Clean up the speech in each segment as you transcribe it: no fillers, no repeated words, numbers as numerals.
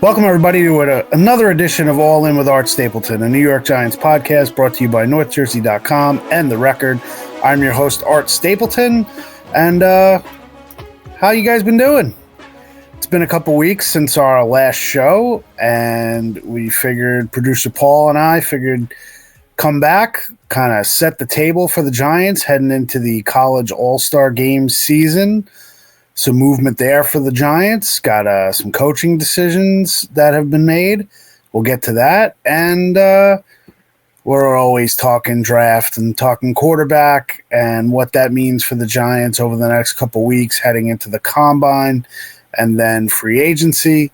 Welcome, everybody, to another edition of All In with Art Stapleton, a New York Giants podcast brought to you by NorthJersey.com and The Record. I'm your host, Art Stapleton, and how you guys been doing? It's been a couple weeks since our last show, and we figured, producer Paul and I figured come back, kind of set the table for the Giants heading into the college all-star game season. Some movement there for the Giants. Got some coaching decisions that have been made. We'll get to that. And we're always talking draft and talking quarterback and what that means for the Giants over the next couple weeks heading into the combine and then free agency.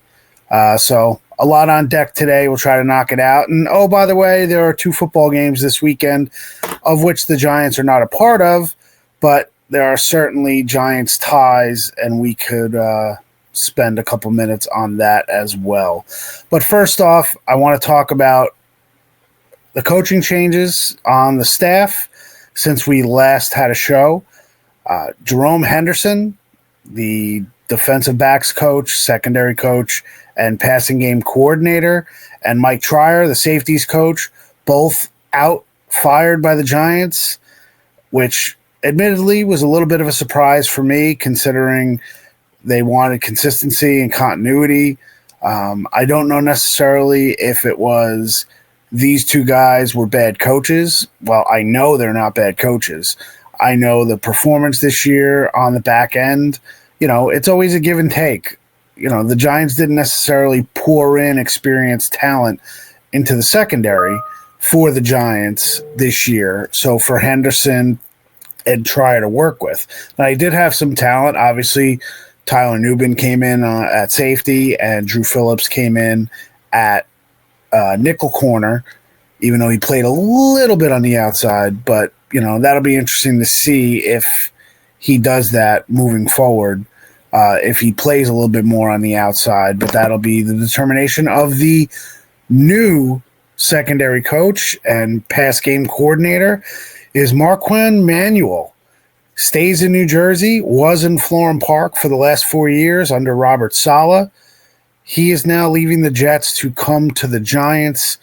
So a lot on deck today. We'll try to knock it out. And, oh, by the way, there are 2 football games this weekend, of which the Giants are not a part of, but there are certainly Giants ties, and we could spend a couple minutes on that as well. But first off, I want to talk about the coaching changes on the staff since we last had a show. Jerome Henderson, the defensive backs coach, secondary coach, and passing game coordinator, and Mike Trier, the safeties coach, both fired by the Giants, which admittedly was a little bit of a surprise for me considering they wanted consistency and continuity. I don't know necessarily if it was these 2 guys were bad coaches. Well, I know they're not bad coaches. I know the performance this year on the back end, it's always a give and take. The Giants didn't necessarily pour in experienced talent into the secondary for the Giants this year. So for Henderson and try to work with. Now, I did have some talent. Obviously, Tyler Nubin came in at safety, and Drew Phillips came in at nickel corner, even though he played a little bit on the outside. But, that'll be interesting to see if he does that moving forward, if he plays a little bit more on the outside. But that'll be the determination of the new secondary coach and pass game coordinator is Marquand Manuel. Stays in New Jersey, was in Florham Park for the last 4 years under Robert Saleh. He is now leaving the Jets to come to the Giants.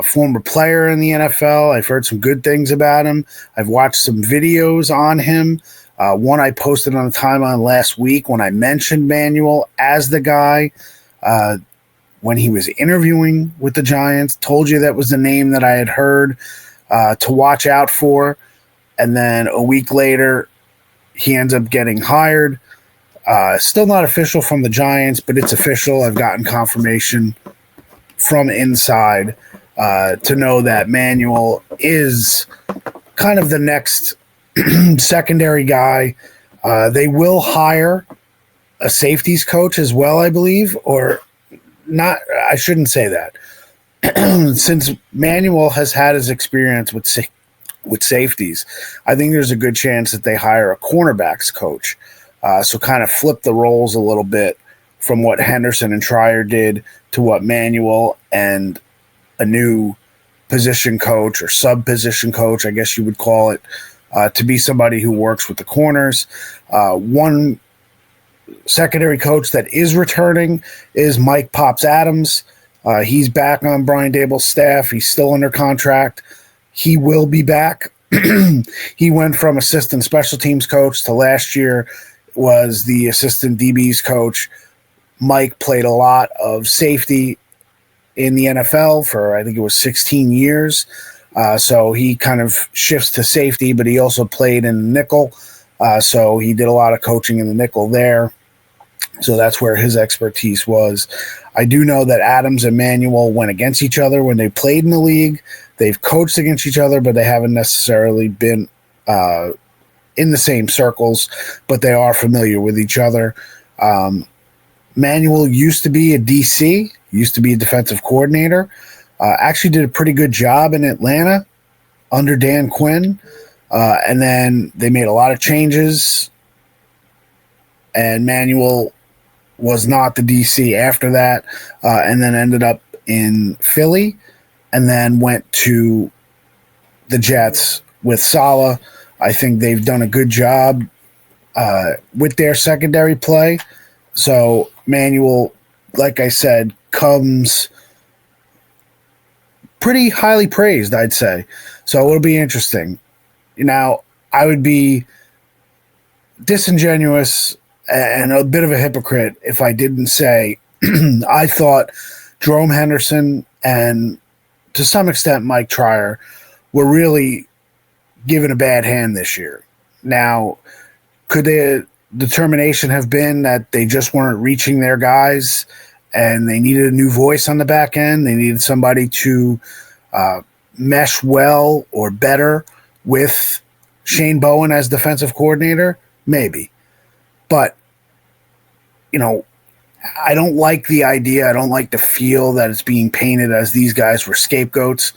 Former player in the NFL. I've heard some good things about him. I've watched some videos on him. One I posted on the timeline last week when I mentioned Manuel as the guy when he was interviewing with the Giants. Told you that was the name that I had heard to watch out for, and then a week later he ends up getting hired. Still not official from the Giants, but it's official. I've gotten confirmation from inside to know that Manuel is kind of the next secondary guy. They will hire a safeties coach as well, I believe, or not. I shouldn't say that. Since Manuel has had his experience with safeties, I think there's a good chance that they hire a cornerbacks coach. So kind of flip the roles a little bit from what Henderson and Trier did to what Manuel and a new position coach or sub-position coach, I guess you would call it, to be somebody who works with the corners. One secondary coach that is returning is Mike Pops Adams. He's back on Brian Dable's staff. He's still under contract. He will be back. He went from assistant special teams coach to last year was the assistant DBs coach. Mike played a lot of safety in the NFL for, I think it was 16 years. So he kind of shifts to safety, but he also played in nickel. So he did a lot of coaching in the nickel there. So that's where his expertise was. I do know that Adams and Manuel went against each other when they played in the league. They've coached against each other, but they haven't necessarily been in the same circles, but they are familiar with each other. Manuel used to be a DC, used to be a defensive coordinator. Actually did a pretty good job in Atlanta under Dan Quinn. And then they made a lot of changes, and Manuel was not the DC after that, and then ended up in Philly, and then went to the Jets with Saleh. I think they've done a good job with their secondary play. So Manuel, like I said, comes pretty highly praised, I'd say. So it'll be interesting. Now, I would be disingenuous and a bit of a hypocrite if I didn't say I thought Jerome Henderson and to some extent Mike Trier were really given a bad hand this year. Now, could the determination have been that they just weren't reaching their guys and they needed a new voice on the back end? They needed somebody to mesh well or better with Shane Bowen as defensive coordinator? Maybe. But, I don't like the idea. I don't like the feel that it's being painted as these guys were scapegoats.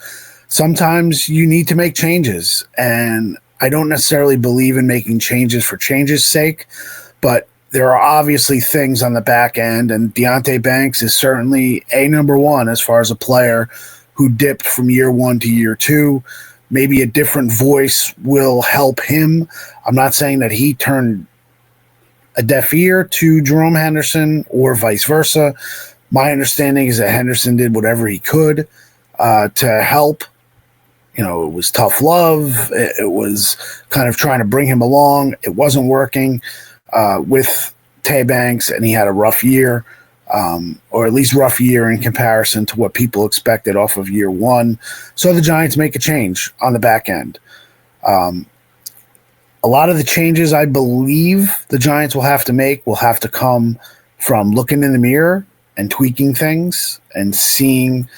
Sometimes you need to make changes, and I don't necessarily believe in making changes for change's sake, but there are obviously things on the back end, and Deonte Banks is certainly number one as far as a player who dipped from year one to year two. Maybe a different voice will help him. I'm not saying that he turned a deaf ear to Jerome Henderson or vice versa. My understanding is that Henderson did whatever he could to help. It was tough love. It was kind of trying to bring him along. It wasn't working with Tay Banks, and he had a rough year, or at least rough year in comparison to what people expected off of year one. So the Giants make a change on the back end. A lot of the changes I believe the Giants will have to make will have to come from looking in the mirror and tweaking things and seeing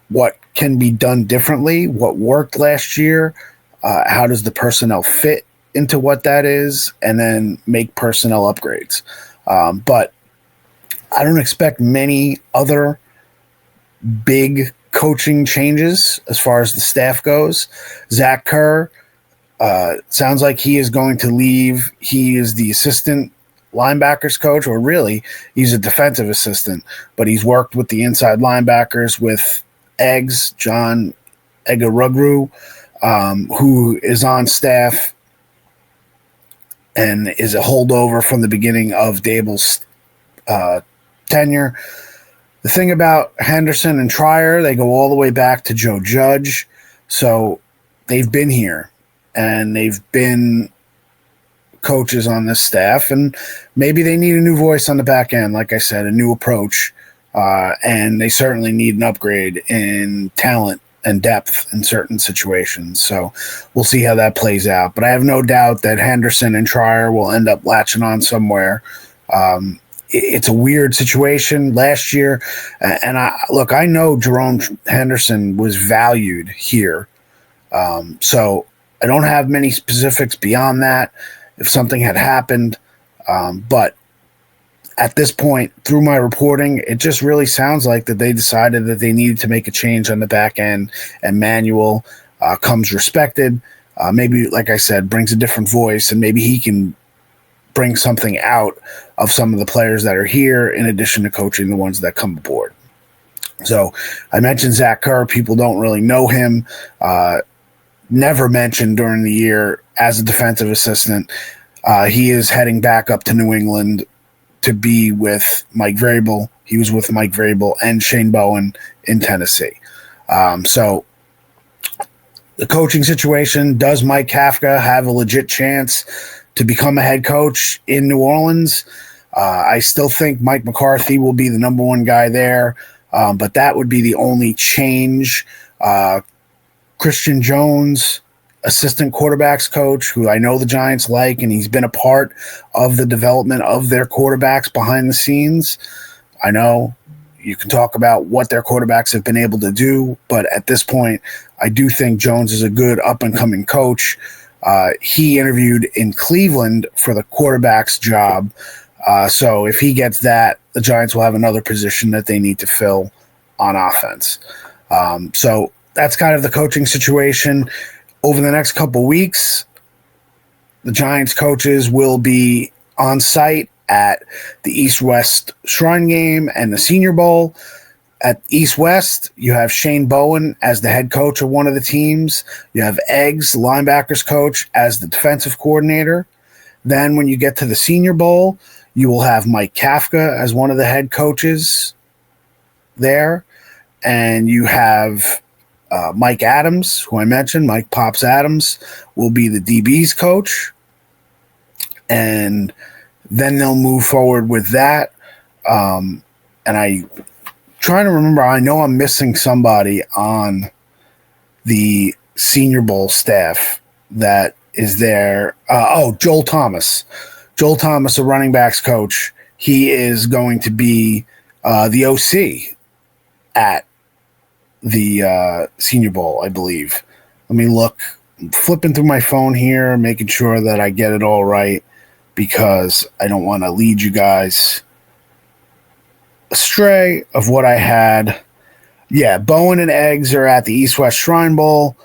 what can be done differently, what worked last year, how does the personnel fit into what that is, and then make personnel upgrades. But I don't expect many other big coaching changes as far as the staff goes. Zach Kerr, sounds like he is going to leave. He is the assistant linebackers coach, or really, he's a defensive assistant, but he's worked with the inside linebackers with John Egarugru, who is on staff and is a holdover from the beginning of Dable's tenure. The thing about Henderson and Trier, they go all the way back to Joe Judge, so they've been here. And they've been coaches on this staff, and maybe they need a new voice on the back end, like I said, a new approach, and they certainly need an upgrade in talent and depth in certain situations. So we'll see how that plays out. But I have no doubt that Henderson and Trier will end up latching on somewhere. It's a weird situation last year, and I know Jerome Henderson was valued here, so I don't have many specifics beyond that if something had happened, but at this point, through my reporting, it just really sounds like that they decided that they needed to make a change on the back end, and Manuel comes respected. Maybe, like I said, brings a different voice, and maybe he can bring something out of some of the players that are here in addition to coaching the ones that come aboard. So I mentioned Zach Kerr. People don't really know him. Never mentioned during the year as a defensive assistant. He is heading back up to New England to be with Mike Vrabel. He was with Mike Vrabel and Shane Bowen in Tennessee. So the coaching situation, does Mike Kafka have a legit chance to become a head coach in New Orleans? I still think Mike McCarthy will be the number one guy there, but that would be the only change. Christian Jones, assistant quarterbacks coach, who I know the Giants like, and he's been a part of the development of their quarterbacks behind the scenes. I know you can talk about what their quarterbacks have been able to do, but at this point, I do think Jones is a good up-and-coming coach. He interviewed in Cleveland for the quarterback's job, so if he gets that, the Giants will have another position that they need to fill on offense. So that's kind of the coaching situation. Over the next couple weeks, the Giants coaches will be on site at the East-West Shrine Game and the Senior Bowl. At East-West, you have Shane Bowen as the head coach of one of the teams. You have Eggs, linebackers coach, as the defensive coordinator. Then when you get to the Senior Bowl, you will have Mike Kafka as one of the head coaches there, and you have Mike Adams, who I mentioned, Mike Pops Adams, will be the DB's coach, and then they'll move forward with that. And I trying to remember, I know I'm missing somebody on the Senior Bowl staff that is there. Joel Thomas. Joel Thomas, a running backs coach. He is going to be the OC at the Senior Bowl, I believe. Let me look. I'm flipping through my phone here, making sure that I get it all right, because I don't want to lead you guys astray of what I had. Yeah, Bowen and Eggs are at the East-West Shrine Bowl,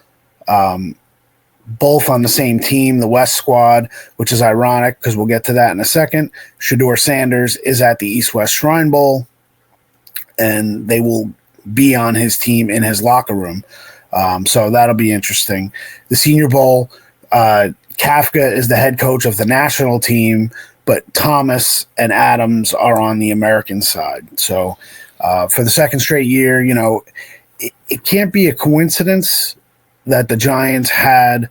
both on the same team, the West squad, which is ironic because we'll get to that in a second. Shedeur Sanders is at the East-West Shrine Bowl, and they will be on his team in his locker room. So that'll be interesting. The Senior Bowl, Kafka is the head coach of the national team, but Thomas and Adams are on the American side. So for the second straight year, it can't be a coincidence that the Giants had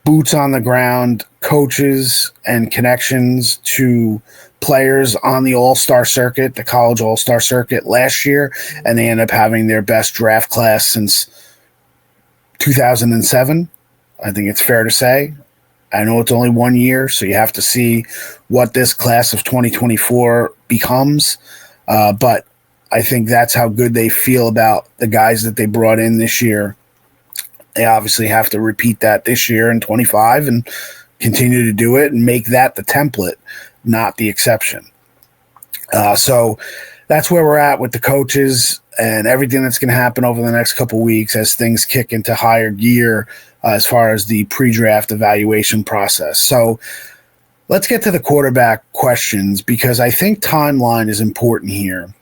boots on the ground coaches and connections to players on the All-Star circuit, the college All-Star circuit last year, and they end up having their best draft class since 2007. I think it's fair to say. I know it's only 1 year, so you have to see what this class of 2024 becomes. But I think that's how good they feel about the guys that they brought in this year. They obviously have to repeat that this year in 25 and continue to do it and make that the template, not the exception. So that's where we're at with the coaches and everything that's going to happen over the next couple of weeks as things kick into higher gear as far as the pre-draft evaluation process. So let's get to the quarterback questions, because I think timeline is important here.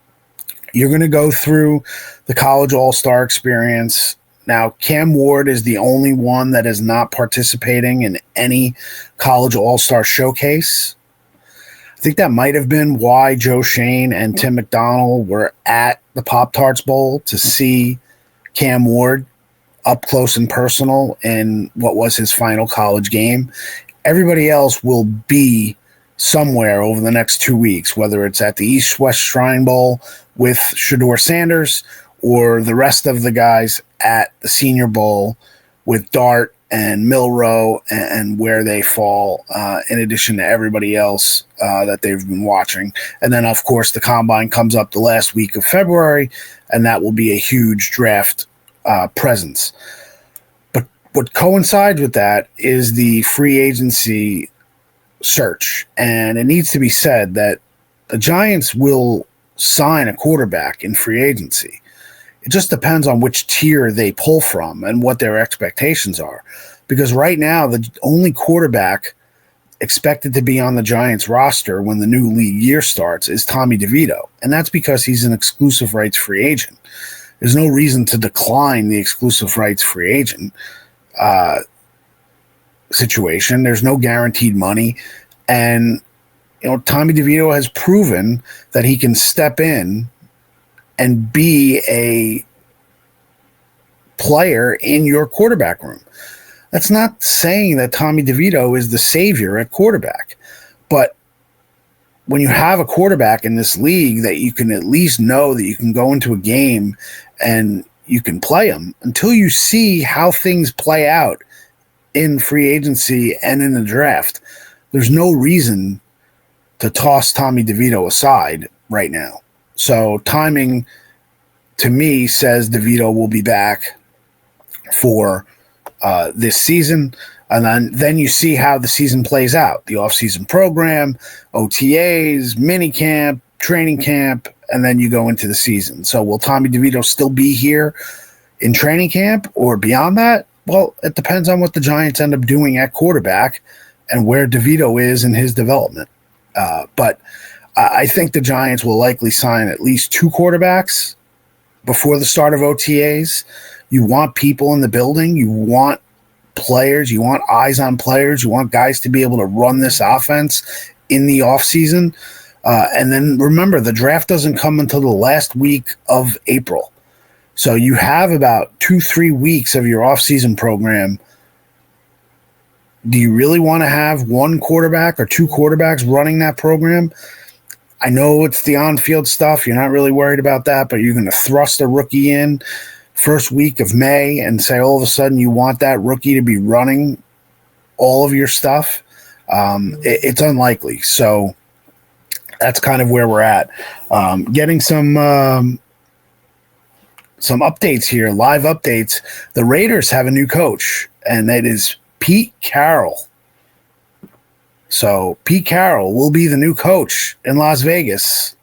You're going to go through the college all-star experience. Now, Cam Ward is the only one that is not participating in any college all-star showcase. I think that might have been why Joe Shane and Tim McDonald were at the Pop-Tarts Bowl, to see Cam Ward up close and personal in what was his final college game. Everybody else will be somewhere over the next 2 weeks, whether it's at the East-West Shrine Bowl with Shedeur Sanders or the rest of the guys at the Senior Bowl with Dart and Milroe and where they fall, in addition to everybody else that they've been watching. And then, of course, the Combine comes up the last week of February, and that will be a huge draft presence. But what coincides with that is the free agency search. And it needs to be said that the Giants will sign a quarterback in free agency. It just depends on which tier they pull from and what their expectations are. Because right now, the only quarterback expected to be on the Giants roster when the new league year starts is Tommy DeVito. And that's because he's an exclusive rights free agent. There's no reason to decline the exclusive rights free agent situation. There's no guaranteed money. And, Tommy DeVito has proven that he can step in and be a player in your quarterback room. That's not saying that Tommy DeVito is the savior at quarterback. But when you have a quarterback in this league that you can at least know that you can go into a game and you can play him, until you see how things play out in free agency and in the draft, there's no reason to toss Tommy DeVito aside right now. So timing, to me, says DeVito will be back for this season. And then you see how the season plays out. The offseason program, OTAs, minicamp, training camp, and then you go into the season. So will Tommy DeVito still be here in training camp or beyond that? Well, it depends on what the Giants end up doing at quarterback and where DeVito is in his development. But I think the Giants will likely sign at least 2 quarterbacks before the start of OTAs. You want people in the building. You want players. You want eyes on players. You want guys to be able to run this offense in the offseason. And then remember, the draft doesn't come until the last week of April. So you have about 2-3 weeks of your offseason program. Do you really want to have one quarterback or two quarterbacks running that program? I know it's the on-field stuff. You're not really worried about that, but you're going to thrust a rookie in first week of May and say all of a sudden you want that rookie to be running all of your stuff. It's unlikely. So that's kind of where we're at. Getting some updates here, live updates. The Raiders have a new coach, and that is Pete Carroll. So Pete Carroll will be the new coach in Las Vegas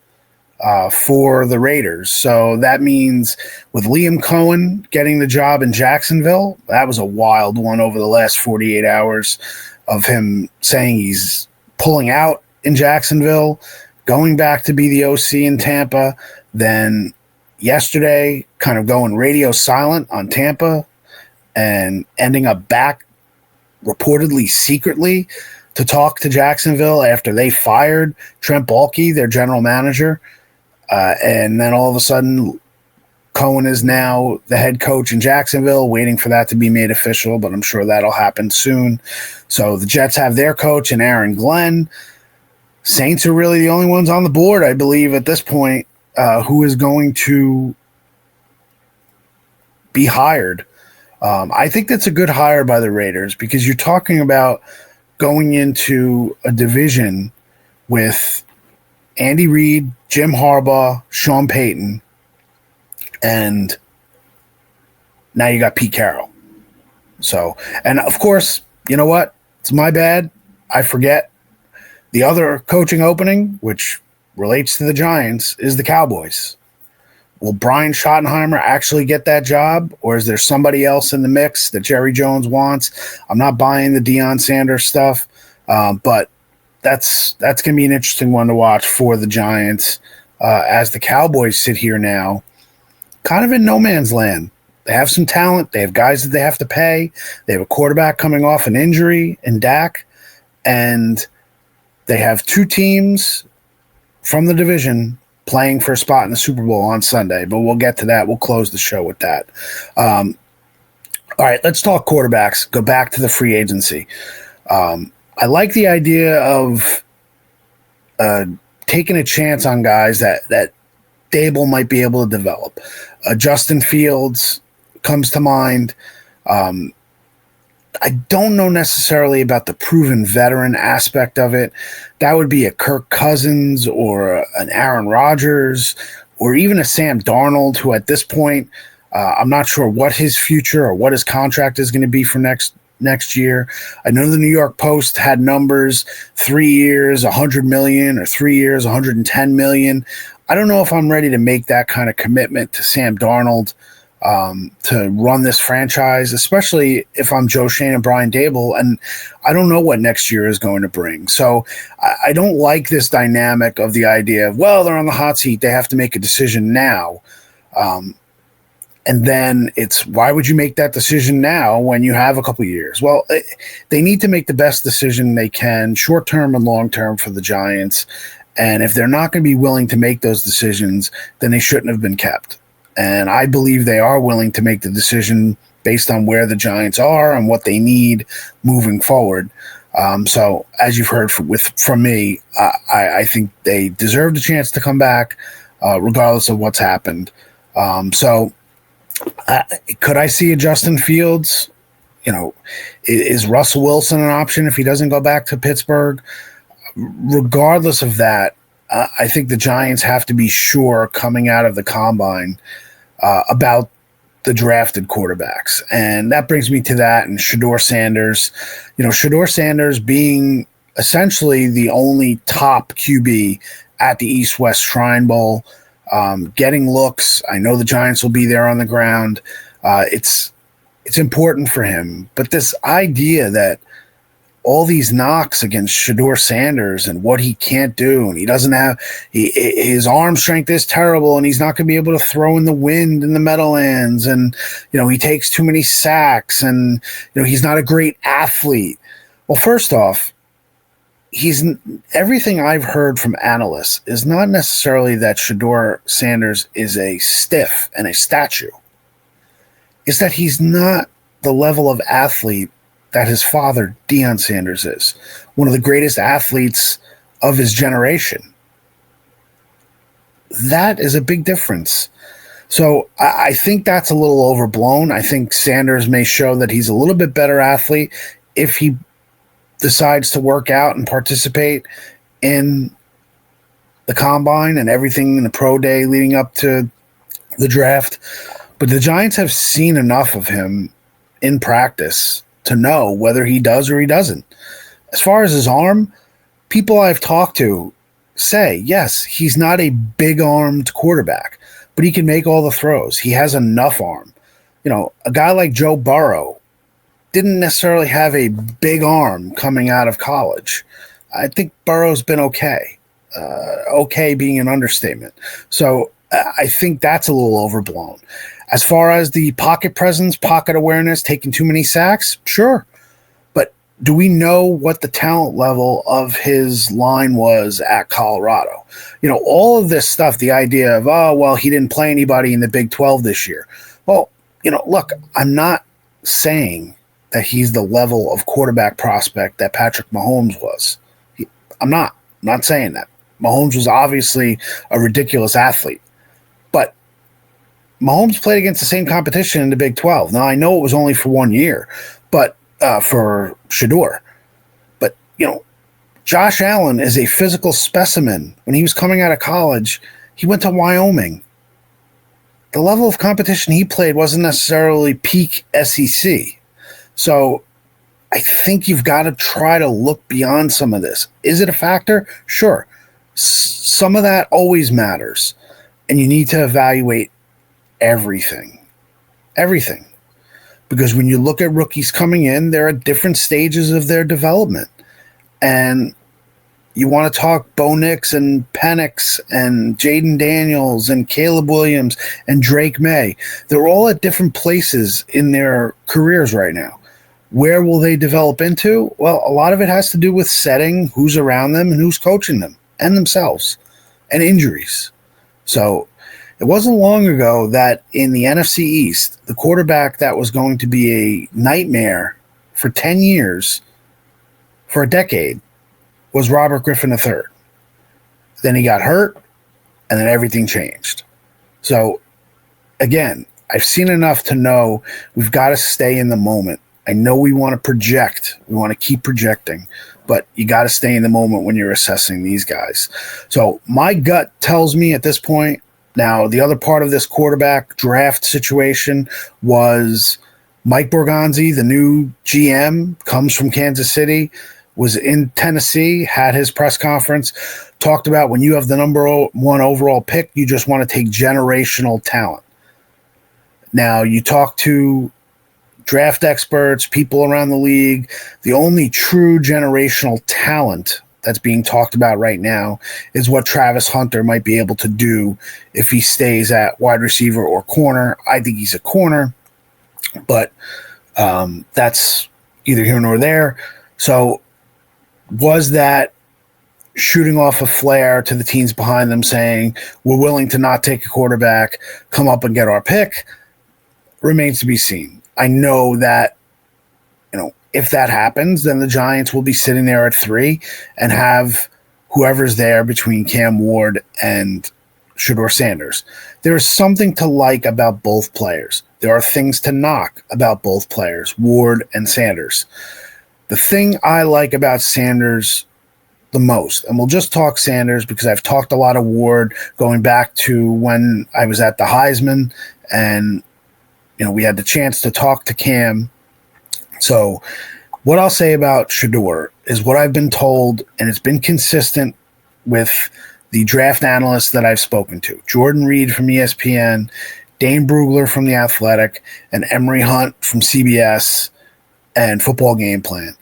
for the Raiders. So that means with Liam Cohen getting the job in Jacksonville, that was a wild one over the last 48 hours of him saying he's pulling out in Jacksonville, going back to be the OC in Tampa, then yesterday kind of going radio silent on Tampa and ending up back reportedly secretly to talk to Jacksonville after they fired Trent Baalke, their general manager. And then all of a sudden, Cohen is now the head coach in Jacksonville, waiting for that to be made official, but I'm sure that'll happen soon. So the Jets have their coach in Aaron Glenn. Saints are really the only ones on the board, I believe, at this point, who is going to be hired. I think that's a good hire by the Raiders because you're talking about going into a division with Andy Reid, Jim Harbaugh, Sean Payton, and now you got Pete Carroll. So, and of course, you know what? It's my bad. I forget the other coaching opening, which relates to the Giants, is the Cowboys. Will Brian Schottenheimer actually get that job, or is there somebody else in the mix that Jerry Jones wants? I'm not buying the Deion Sanders stuff, but that's going to be an interesting one to watch for the Giants as the Cowboys sit here now, kind of in no man's land. They have some talent. They have guys that they have to pay. They have a quarterback coming off an injury in Dak, and they have two teams from the division playing for a spot in the Super Bowl on Sunday, but we'll get to that. We'll close the show with that. All right, let's talk quarterbacks. Go back to the free agency. I like the idea of taking a chance on guys that Dable might be able to develop. Justin Fields comes to mind. I don't know necessarily about the proven veteran aspect of it. That would be a Kirk Cousins or an Aaron Rodgers or even a Sam Darnold, who at this point, I'm not sure what his future or what his contract is going to be for next year. I know the New York Post had numbers, 3 years, $100 million, or 3 years, $110 million. I don't know if I'm ready to make that kind of commitment to Sam Darnold to run this franchise, especially if I'm Joe Schoen and Brian Dable, and I don't know what next year is going to bring. So I don't like this dynamic of the idea of, well, they're on the hot seat, they have to make a decision now. And then it's, why would you make that decision now when you have a couple of years? Well, they need to make the best decision they can, short-term and long-term, for the Giants. And if they're not going to be willing to make those decisions, then they shouldn't have been kept. And I believe they are willing to make the decision based on where the Giants are and what they need moving forward. So as you've heard from me, I think they deserved a chance to come back regardless of what's happened. So could I see a Justin Fields? You know, is Russell Wilson an option if he doesn't go back to Pittsburgh? Regardless of that, I think the Giants have to be sure coming out of the combine about the drafted quarterbacks. And that brings me to that and Shedeur Sanders. You know, Shedeur Sanders being essentially the only top QB at the East-West Shrine Bowl, getting looks. I know the Giants will be there on the ground. It's important for him. But this idea that all these knocks against Shedeur Sanders and what he can't do, and he doesn't have his arm strength is terrible, and he's not going to be able to throw in the wind in the Meadowlands, and you know he takes too many sacks, and you know he's not a great athlete. Well, first off, everything I've heard from analysts is not necessarily that Shedeur Sanders is a stiff and a statue. Is that he's not the level of athlete that his father, Deion Sanders, is. One of the greatest athletes of his generation. That is a big difference. So I think that's a little overblown. I think Sanders may show that he's a little bit better athlete if he decides to work out and participate in the combine and everything in the pro day leading up to the draft. But the Giants have seen enough of him in practice to know whether he does or he doesn't. As far as his arm, people I've talked to say, yes, he's not a big-armed quarterback, but he can make all the throws. He has enough arm. You know, a guy like Joe Burrow didn't necessarily have a big arm coming out of college. I think Burrow's been okay. Okay being an understatement. So I think that's a little overblown. As far as the pocket presence, pocket awareness, taking too many sacks, sure. But do we know what the talent level of his line was at Colorado? You know, all of this stuff, the idea of, oh, well, he didn't play anybody in the Big 12 this year. Well, you know, look, I'm not saying that he's the level of quarterback prospect that Patrick Mahomes was. I'm not saying that. Mahomes was obviously a ridiculous athlete. But Mahomes played against the same competition in the Big 12. Now, I know it was only for 1 year, but for Shedeur. But, you know, Josh Allen is a physical specimen. When he was coming out of college, he went to Wyoming. The level of competition he played wasn't necessarily peak SEC. So I think you've got to try to look beyond some of this. Is it a factor? Sure. Some of that always matters. And you need to evaluate everything. Everything. Because when you look at rookies coming in, they're at different stages of their development. And you want to talk Bo Nix and Penix and Jaden Daniels and Caleb Williams and Drake May. They're all at different places in their careers right now. Where will they develop into? Well, a lot of it has to do with setting, who's around them, and who's coaching them, and themselves, and injuries. So it wasn't long ago that in the NFC East, the quarterback that was going to be a nightmare for 10 years, for a decade, was Robert Griffin III. Then he got hurt, and then everything changed. So, again, I've seen enough to know we've got to stay in the moment. I know we want to project. We want to keep projecting, but you got to stay in the moment when you're assessing these guys. So my gut tells me at this point, now the other part of this quarterback draft situation was Mike Borgonzi, the new GM, comes from Kansas City, was in Tennessee, had his press conference, talked about when you have the number one overall pick, you just want to take generational talent. Now you talk to draft experts, people around the league, the only true generational talent that's being talked about right now is what Travis Hunter might be able to do if he stays at wide receiver or corner. I think he's a corner, but that's either here nor there. So was that shooting off a flare to the teams behind them saying, we're willing to not take a quarterback, come up and get our pick? Remains to be seen. I know that, you know, if that happens, then the Giants will be sitting there at 3 and have whoever's there between Cam Ward and Shedeur Sanders. There is something to like about both players. There are things to knock about both players, Ward and Sanders. The thing I like about Sanders the most, and we'll just talk Sanders because I've talked a lot of Ward going back to when I was at the Heisman and you know, we had the chance to talk to Cam. So what I'll say about Shedeur is what I've been told, and it's been consistent with the draft analysts that I've spoken to. Jordan Reed from ESPN, Dane Brugler from The Athletic, and Emory Hunt from CBS and Football Game Plan,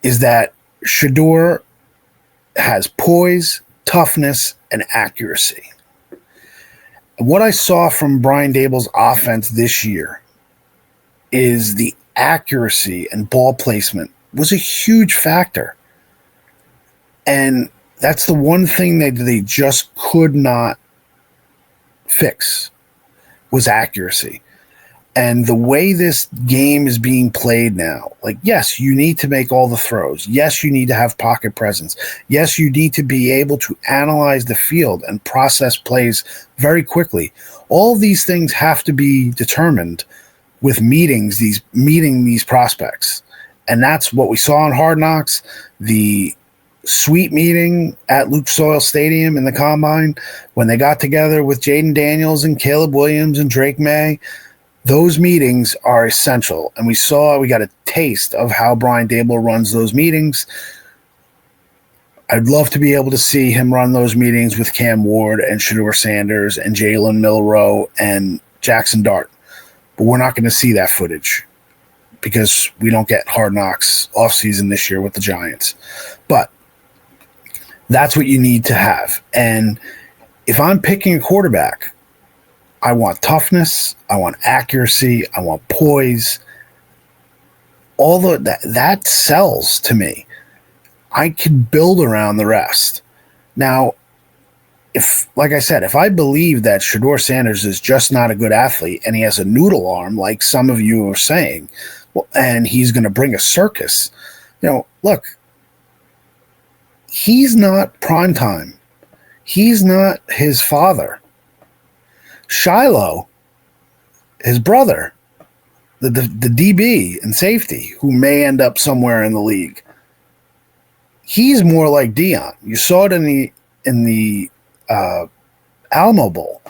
is that Shedeur has poise, toughness, and accuracy. What I saw from Brian Daboll's offense this year is the accuracy and ball placement was a huge factor. And that's the one thing that they just could not fix was accuracy. And the way this game is being played now, like, yes, you need to make all the throws. Yes, you need to have pocket presence. Yes, you need to be able to analyze the field and process plays very quickly. All of these things have to be determined with meeting these prospects. And that's what we saw on Hard Knocks, the sweet meeting at Lucas Oil Stadium in the Combine when they got together with Jaden Daniels and Caleb Williams and Drake May. Those meetings are essential, and we got a taste of how Brian Daboll runs those meetings. I'd love to be able to see him run those meetings with Cam Ward and Shedeur Sanders and Jalen Milroe and Jackson Dart, but we're not going to see that footage because we don't get Hard Knocks offseason this year with the Giants. But that's what you need to have. And if I'm picking a quarterback, I want toughness, I want accuracy, I want poise. All that sells to me. I can build around the rest. Now, if I believe that Shedeur Sanders is just not a good athlete and he has a noodle arm, like some of you are saying, well, and he's going to bring a circus, look, he's not prime time. He's not his father. Shiloh, his brother, the DB and safety, who may end up somewhere in the league, he's more like Deion. You saw it in the Alamo Bowl.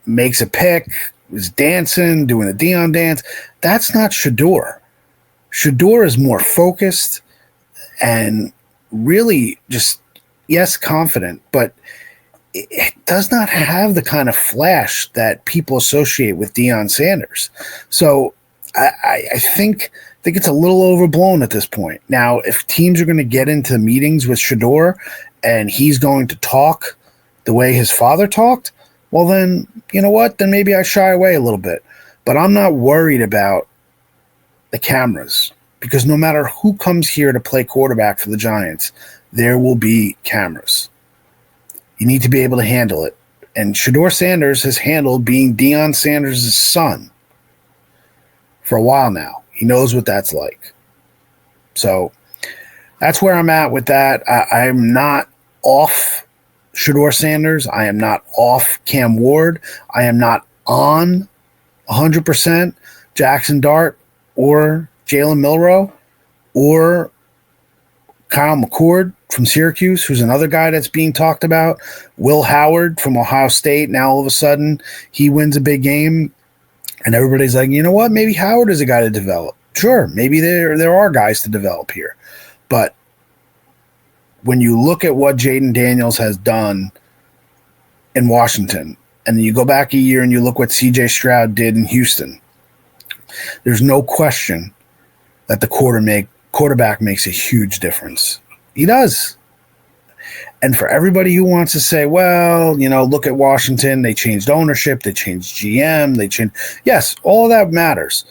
Makes a pick, is dancing, doing a Deion dance. That's not Shedeur. Shedeur is more focused and really just, yes, confident, but it does not have the kind of flash that people associate with Deion Sanders. So I think it's a little overblown at this point. Now, if teams are going to get into meetings with Shedeur and he's going to talk the way his father talked, well, then, you know what? Then maybe I shy away a little bit. But I'm not worried about the cameras because no matter who comes here to play quarterback for the Giants, there will be cameras. You need to be able to handle it. And Shedeur Sanders has handled being Deion Sanders' son for a while now. He knows what that's like. So that's where I'm at with that. I'm not off Shedeur Sanders. I am not off Cam Ward. I am not on 100% Jackson Dart or Jalen Milroe or Kyle McCord from Syracuse, who's another guy that's being talked about. Will Howard from Ohio State. Now all of a sudden he wins a big game and everybody's like, you know what? Maybe Howard is a guy to develop. Sure, maybe there are guys to develop here. But when you look at what Jaden Daniels has done in Washington, and then you go back a year and you look what CJ Stroud did in Houston, there's no question that the quarterback makes a huge difference. He does. And for everybody who wants to say, well, look at Washington, they changed ownership, they changed GM, yes, all of that matters.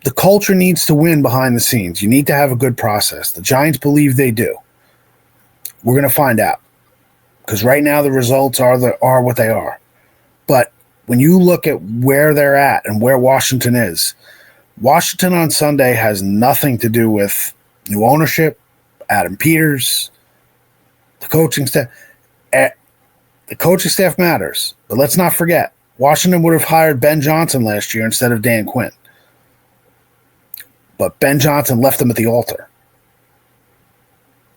The culture needs to win behind the scenes. You need to have a good process. The Giants believe they do. We're going to find out. Because right now the results are what they are. But when you look at where they're at and where Washington is, Washington on Sunday has nothing to do with new ownership, Adam Peters, the coaching staff. The coaching staff matters. But let's not forget, Washington would have hired Ben Johnson last year instead of Dan Quinn. But Ben Johnson left them at the altar.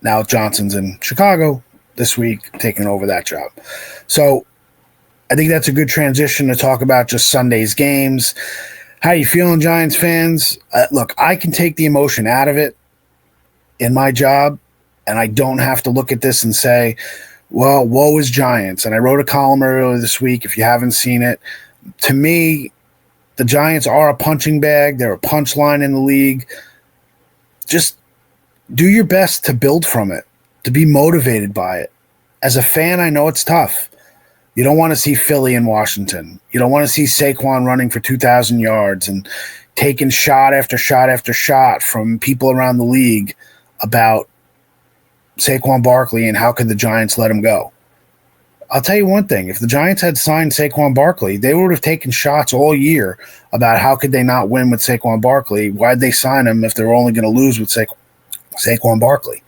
Now Johnson's in Chicago this week, taking over that job. So I think that's a good transition to talk about just Sunday's games. How you feeling, Giants fans? Look, I can take the emotion out of it in my job, and I don't have to look at this and say, well, woe is Giants. And I wrote a column earlier this week, if you haven't seen it. To me, the Giants are a punching bag. They're a punchline in the league. Just do your best to build from it, to be motivated by it. As a fan, I know it's tough. You don't want to see Philly and Washington. You don't want to see Saquon running for 2,000 yards and taking shot after shot after shot from people around the league about Saquon Barkley and how could the Giants let him go. I'll tell you one thing. If the Giants had signed Saquon Barkley, they would have taken shots all year about how could they not win with Saquon Barkley. Why'd they sign him if they were only going to lose with Saquon Barkley?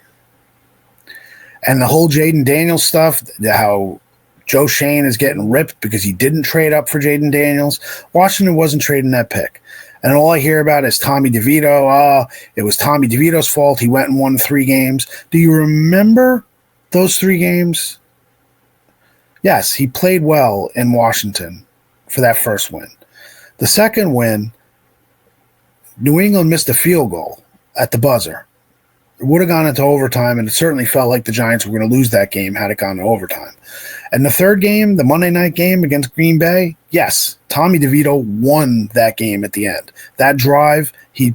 And the whole Jaden Daniels stuff, how Joe Shane is getting ripped because he didn't trade up for Jaden Daniels. Washington wasn't trading that pick. And all I hear about is Tommy DeVito. It was Tommy DeVito's fault. He went and won 3 games. Do you remember those 3 games? Yes, he played well in Washington for that first win. The second win, New England missed a field goal at the buzzer. It would have gone into overtime, and it certainly felt like the Giants were going to lose that game had it gone to overtime. And the third game, the Monday night game against Green Bay, yes, Tommy DeVito won that game at the end. That drive, he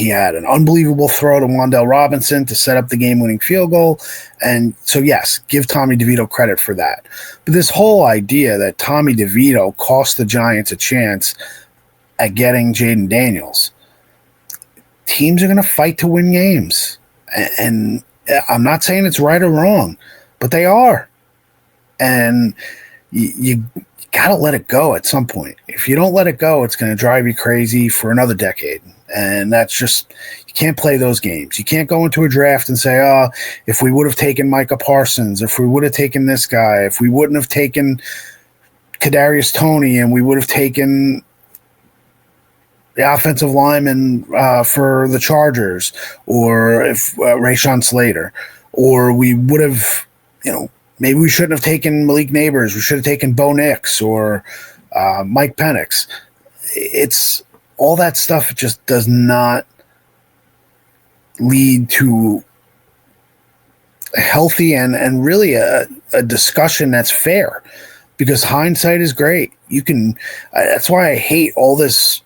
had an unbelievable throw to Wan'Dale Robinson to set up the game-winning field goal. And so, yes, give Tommy DeVito credit for that. But this whole idea that Tommy DeVito cost the Giants a chance at getting Jaden Daniels, teams are going to fight to win games. And I'm not saying it's right or wrong, but they are. And you got to let it go at some point. If you don't let it go, it's going to drive you crazy for another decade. And that's just, you can't play those games. You can't go into a draft and say, oh, if we would have taken Micah Parsons, if we would have taken this guy, if we wouldn't have taken Kadarius Toney, and we would have taken the offensive lineman for the Chargers, or if Rashawn Slater, or we would have, maybe we shouldn't have taken Malik Neighbors. We should have taken Bo Nix or Mike Penix. It's all that stuff just does not lead to a healthy and really a discussion that's fair, because hindsight is great. You can. That's why I hate all this.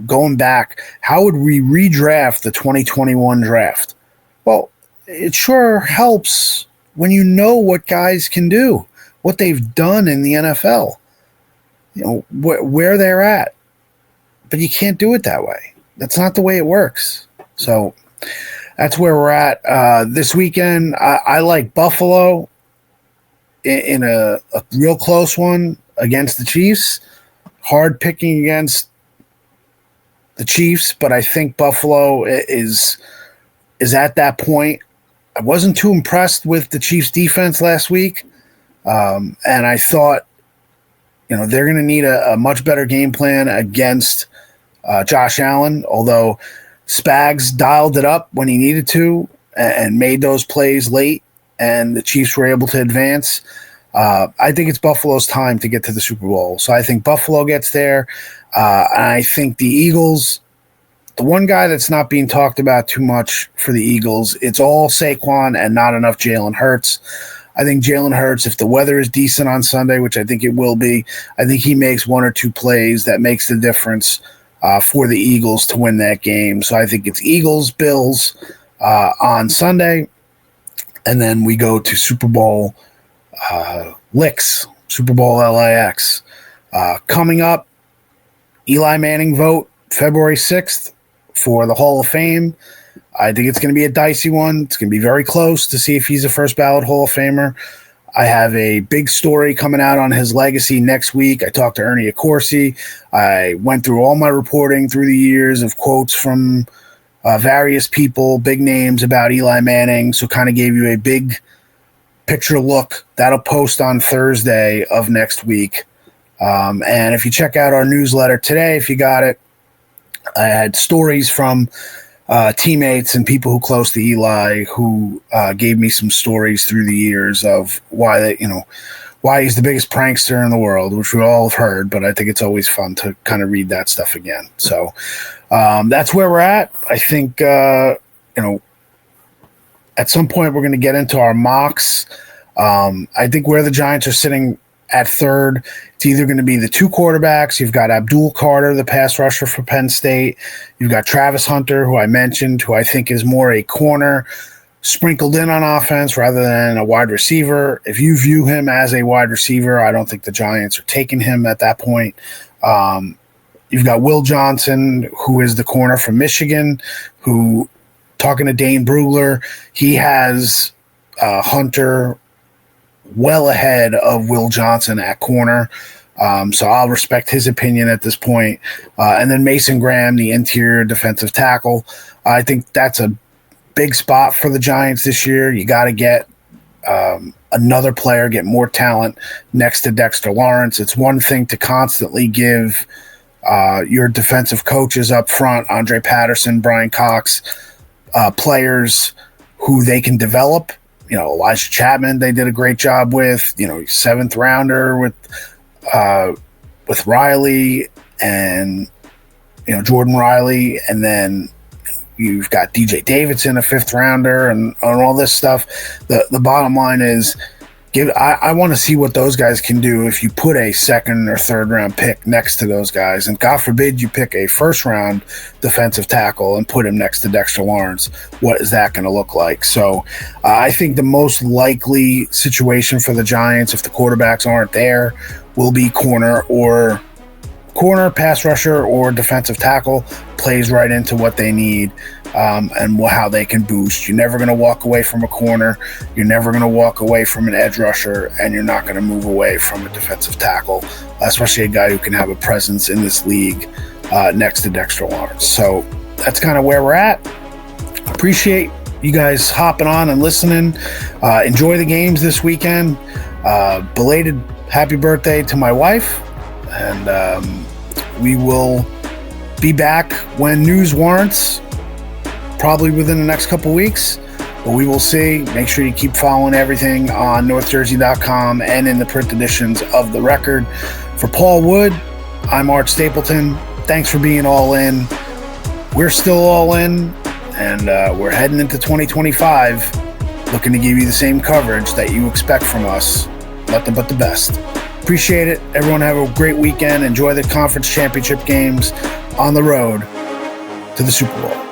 Going back, how would we redraft the 2021 draft? Well, it sure helps when you know what guys can do, what they've done in the NFL, where they're at. But you can't do it that way. That's not the way it works. So that's where we're at. This weekend, I like Buffalo in a real close one against the Chiefs. Hard picking against the Chiefs, but I think Buffalo is at that point. I wasn't too impressed with the Chiefs' defense last week, and I thought, they're going to need a much better game plan against Josh Allen, although Spags dialed it up when he needed to and made those plays late, and the Chiefs were able to advance. I think it's Buffalo's time to get to the Super Bowl. So I think Buffalo gets there. And I think the Eagles, the one guy that's not being talked about too much for the Eagles, it's all Saquon and not enough Jalen Hurts. I think Jalen Hurts, if the weather is decent on Sunday, which I think it will be, I think he makes 1 or 2 plays that makes the difference for the Eagles to win that game. So I think it's Eagles-Bills on Sunday, and then we go to Super Bowl LIX, Super Bowl LIX. Coming up, Eli Manning vote February 6th for the Hall of Fame. I think it's going to be a dicey one. It's going to be very close to see if he's a first ballot Hall of Famer. I have a big story coming out on his legacy next week. I talked to Ernie Accorsi. I went through all my reporting through the years of quotes from various people, big names about Eli Manning, so kind of gave you a big picture look. That'll post on Thursday of next week. And if you check out our newsletter today, if you got it, I had stories from teammates and people who close to Eli who gave me some stories through the years of why he's the biggest prankster in the world, which we all have heard, but I think it's always fun to kind of read that stuff again. So that's where we're at. I think, at some point we're going to get into our mocks. I think where the Giants are sitting at third, it's either going to be the 2 quarterbacks. You've got Abdul Carter, the pass rusher for Penn State. You've got Travis Hunter, who I mentioned, who I think is more a corner sprinkled in on offense rather than a wide receiver. If you view him as a wide receiver, I don't think the Giants are taking him at that point. You've got Will Johnson, who is the corner from Michigan, who, talking to Dane Brugler, he has Hunter well ahead of Will Johnson at corner. So I'll respect his opinion at this point. And then Mason Graham, the interior defensive tackle. I think that's a big spot for the Giants this year. You got to get another player, get more talent next to Dexter Lawrence. It's one thing to constantly give your defensive coaches up front, Andre Patterson, Brian Cox, players who they can develop. Elijah Chapman, they did a great job with, 7th rounder with Riley and, Jordan Riley. And then you've got DJ Davidson, a 5th rounder, and all this stuff. The bottom line is, I want to see what those guys can do if you put a 2nd or 3rd round pick next to those guys. And God forbid you pick a 1st round defensive tackle and put him next to Dexter Lawrence. What is that going to look like? So I think the most likely situation for the Giants, if the quarterbacks aren't there, will be corner, pass rusher, or defensive tackle. Plays right into what they need. And how they can boost. You're never going to walk away from a corner. You're never going to walk away from an edge rusher, and you're not going to move away from a defensive tackle, especially a guy who can have a presence in this league next to Dexter Lawrence. So that's kind of where we're at. Appreciate you guys hopping on and listening. Enjoy the games this weekend. Belated happy birthday to my wife, and we will be back when news warrants. Probably within the next couple weeks, but we will see. Make sure you keep following everything on NorthJersey.com and in the print editions of The Record. For Paul Wood, I'm Art Stapleton. Thanks for being all in. We're still all in, and we're heading into 2025, looking to give you the same coverage that you expect from us. Nothing but the best. Appreciate it. Everyone have a great weekend. Enjoy the conference championship games on the road to the Super Bowl.